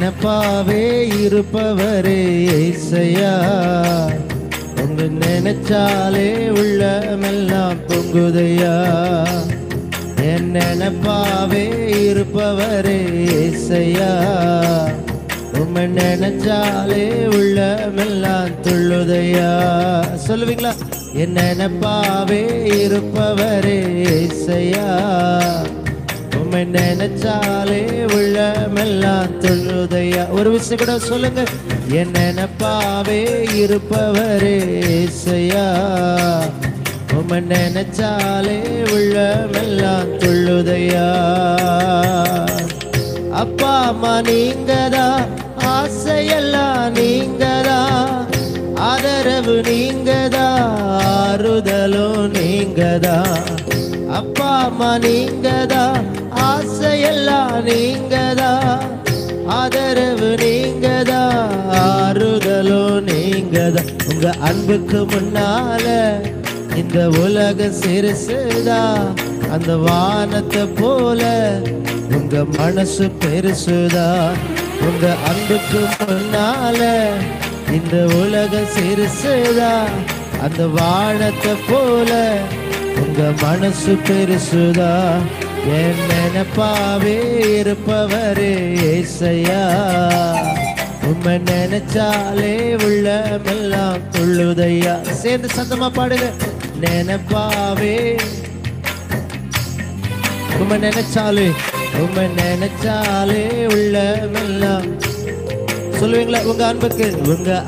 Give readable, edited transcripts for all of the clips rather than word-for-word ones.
நினைப்பாவே இருப்பவரே ஏசையா. உங்க நினைச்சாலே உள்ளமெல்லாம் பொங்குதையா. என் நினைப்பாவே இருப்பவரே ஏசையா. உம்மை நினைச்சாலே உள்ளமெல்லாம் துள்ளுதையா. சொல்லுவீங்களா? என் நினைப்பாவே இருப்பவரே ஏசையா. உம்மை நினைச்சாலே உள்ளமெல்லாம் துள்ளுதையா. ஒரு விஷயம் கூட சொல்லுங்க. என் நினைப்பாவே இருப்பவரே ஏசையா. உம்மை நினைச்சாலே உள்ளமெல்லாம் துள்ளுதையா. அப்பா அம்மா நீங்கதா, ஆசையெல்லாம் நீங்கதா, ஆதரவு நீங்கதா, ஆறுதலும் நீங்கதா. அப்பா அம்மா நீங்கதா, ஆசையெல்லாம் நீங்கதா, ஆதரவு நீங்கதா, ஆறுதலும் நீங்கதா. உங்க அன்புக்கு முன்னால இந்த உலக சிறுசுதா. அந்த வானத்தை போல உங்க மனசு பெருசுதா. உங்க அன்புக்கு முன்னால இந்த உலக சிறுசுதா. அந்த வானத்தை போல உங்க மனசு பெருசுதா. என் நினைப்பாவே இருப்பவரே ஏசையா. உம்மை நினைச்சாலே உள்ளமெல்லாம் துள்ளுதையா. சேர்ந்து சத்தமா பாடுங்க. நினைப்பாவே உம்மை நினைச்சாலே, உம்மை நினைச்சாலே உள்ளமெல்லாம். சொல்லுவீங்களா? உங்க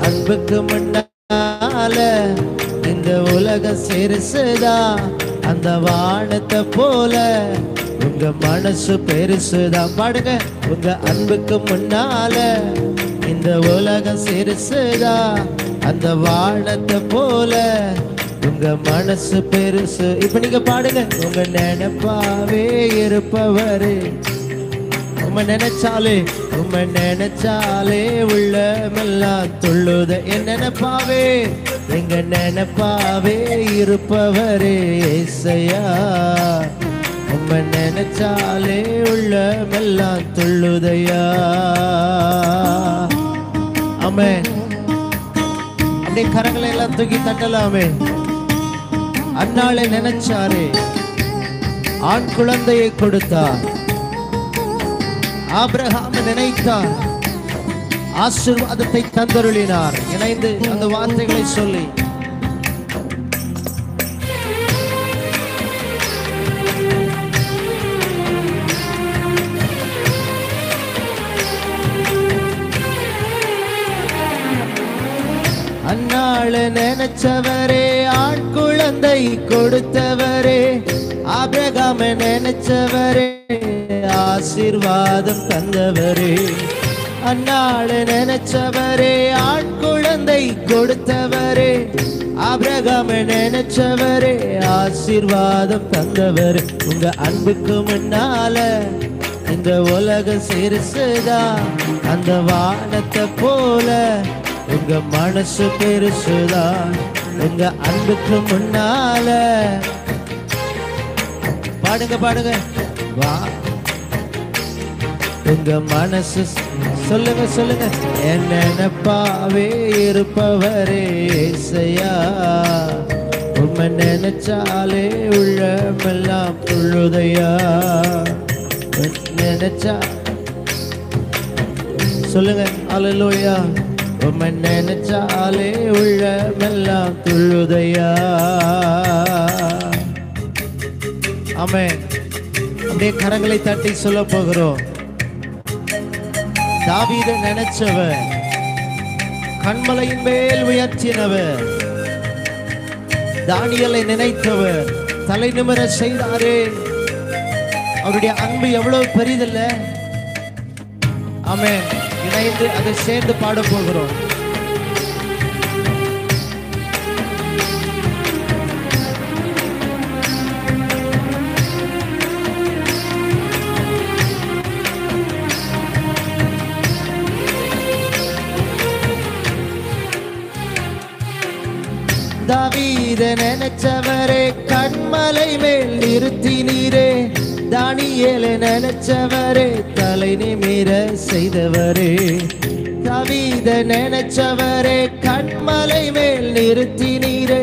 அன்புக்கு முன்னால இந்த உலக சிறுசுதா. அந்த வானத்தை போல உங்க மனசு பெருசுதா. பாடுங்க. உங்க அன்புக்கு முன்னால இந்த உலக சிறுசுதா. அந்த வானத்தை போல உங்க மனசு பெருசு. இப்ப நீங்க பாடுங்க. உங்க நினைப்பாவே இருப்பவரே. உம்மை நினைச்சாலே, உம்மை நினைச்சாலே உள்ளமெல்லாம் துள்ளுத. என் நினைப்பாவே, எங்க நினைப்பாவே இருப்பவரே ஏசையா. உம்மை நினைச்சாலே உள்ளமெல்லாம் துள்ளுதையா. ஆமென். அப்படியே கரங்களை எல்லாம் தூக்கி தட்டலாமே. அன்னாளை நினைச்சாரே, ஆண் குழந்தையை கொடுத்தார். ஆபிரகாம் நினைத்தார், ஆசீர்வாதத்தை தந்தருளினார். இணைந்து அந்த வார்த்தைகளை சொல்லி அன்னாள நினைச்சவரே, ஆண் குழந்தை கொடுத்தவரே. ஆபிரகாம் நினைச்சவரே, ஆசீர்வாதம் தந்தவரே. அன்னாள நினைச்சவரே, ஆண் குழந்தை கொடுத்தவரே. ஆபிரகாம் நினைச்சவரே, ஆசீர்வாதம் தந்தவரே. உங்க அன்புக்கு முன்னால இந்த உலக சிறுசுதா. அந்த வானத்தை போல உங்க மனசு பெருசுதா. உங்க அன்புக்கு முன்னால பாடுங்க, பாடுங்க. வா உங்க மனசு. சொல்லுங்க, சொல்லுங்க. என் நினைப்பாவே இருப்பவரே ஏசையா. உம்மை நினைச்சாலே உள்ளமெல்லாம் துள்ளுதையா. நினைச்சா சொல்லுங்க. அல்லேலூயா. உம்மை நினைச்சாலே உள்ளமெல்லாம் துள்ளுதையா. ஆமென். அப்படியே கரங்களை தட்டி சொல்ல போகிறோம். தாவீதை நினைச்சவர், கண்மலையின் மேல் உயர்த்தினவர். தானியேலை நினைத்தவர், தலை நிமிர செய்தாரே. அவருடைய அன்பு எவ்வளவு பெரிதல்ல. ஆமென். இணைந்து அதை சேர்ந்து பாட போகிறோம். தாவீதை நினைச்சவரே, கண்மலை மேல் நிறுத்தினீரே. தானியேலை நினைச்சவரே, தலை நிமிர செய்தவரே, தாவீத நினைச்சவரே, கண்மலை மேல் நிறுத்தினீரே,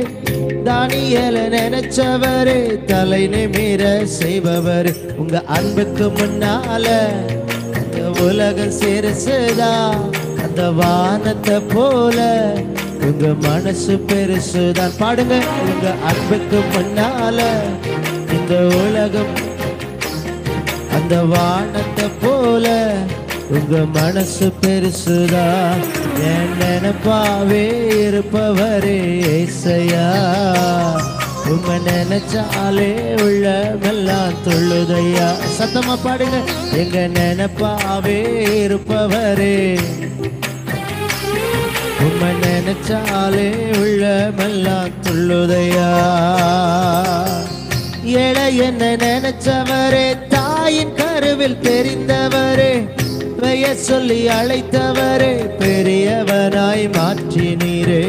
தானியேல நினைச்சவரே, தலை நிமிர செய்பவர். உங்க அன்புக்கு முன்னால இந்த உலகம் சிறுசுதா, அந்த வானத்தை போல உங்க மனசு பெருசுதான். பாடுங்க. உங்க அன்புக்கு முன்னால இந்த உலகம் அந்த வானத்தை போல உங்க மனசு பெருசுதா. என் நினைப்பாவே இருப்பவரே ஏசையா, உங்க நினைச்சாலே உள்ளமெல்லாம் துள்ளுதையா. சத்தமா பாடுங்க. எங்க நினைப்பாவே இருப்பவரே, உங்க நினைச்சாலே உள்ளமெல்லாம் துள்ளுதையா. ஏழை என்ன நினைச்சவரே, தாயின் கருவில் தெரிந்தவரே, பெயர் சொல்லி அழைத்தவரே, பெரியவனாய் மாற்றினீரே.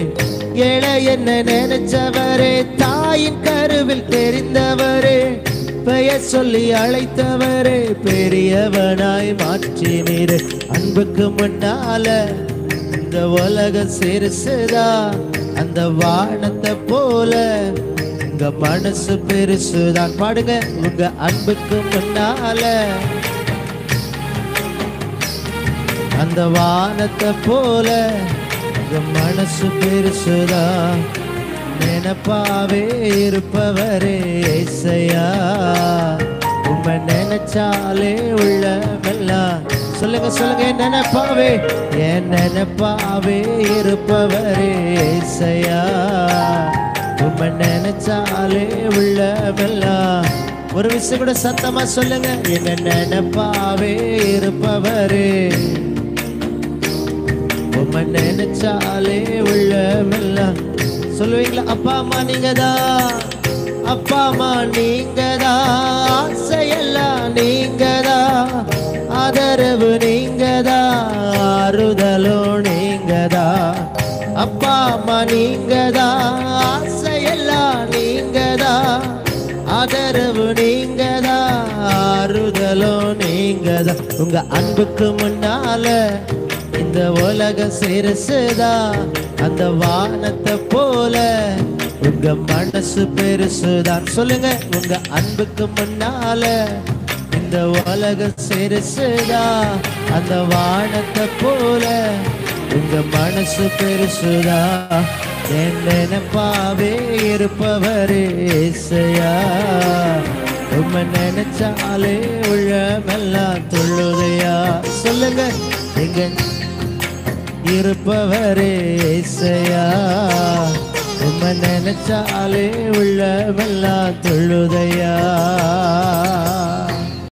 ஏழை என்ன நினைச்சவரே, தாயின் கருவில் தெரிந்தவரே, பெயர் சொல்லி அழைத்தவரே, பெரியவனாய் மாற்றினீரே. அன்புக்கு முன்னால இந்த உலக சிறுசுதா, அந்த வானத்தை போல உங்க மனசு பெருசுதான். பாடுங்க. உங்க அன்புக்கு முன்னால அந்த வானத்தை போல உங்க மனசு பெருசுதா. நினைப்பாவே இருப்பவரே ஏசையா, உம்ம நினைச்சாலே உள்ளமெல்லாம். சொல்லுங்க சொல்லுங்க. என் நினைப்பாவே, என் நினைப்பாவே இருப்பவரே ஏசையா, உம்ம நினைச்சாலே உள்ளமெல்லாம். ஒரு விஷயம் கூட சத்தமா சொல்லுங்க. என்ன நினைப்பாவே இருப்பவரே, உம்ம நினைச்சாலே உள்ளமெல்லாம். சொல்லுவீங்களா? அப்பா அம்மா நீங்கதான், அப்பா அம்மா நீங்கதான், ஆசையெல்லாம் நீங்கதான், ஆதரவு நீங்கதான், ஆறுதலும் நீங்கதான். அப்பா அம்மா நீங்கதான், ஆசையெல்லாம் நீங்கதான், ஆதரவு நீங்கதான், ஆறுதலும் நீங்கதான். உங்க அன்புக்கு முன்னால இந்த உலக சிறுசுதா, அந்த வானத்தை போல உங்க மனசு பெருசுதான். சொல்லுங்க. உங்க அன்புக்கு முன்னால இந்த உலக சிறுசுதா, அந்த வானத்தை போல உங்க மனசு பெருசுதா. என் நினைப்பாவே இருப்பவரே ஏசையா, உம்ம நினைச்சாலே உள்ளமெல்லாம் துள்ளுதையா. சொல்லுங்க. எங்க இருப்பவரே ஏசையா, உம்ம நினைச்சாலே உள்ளமெல்லாம் துள்ளுதையா.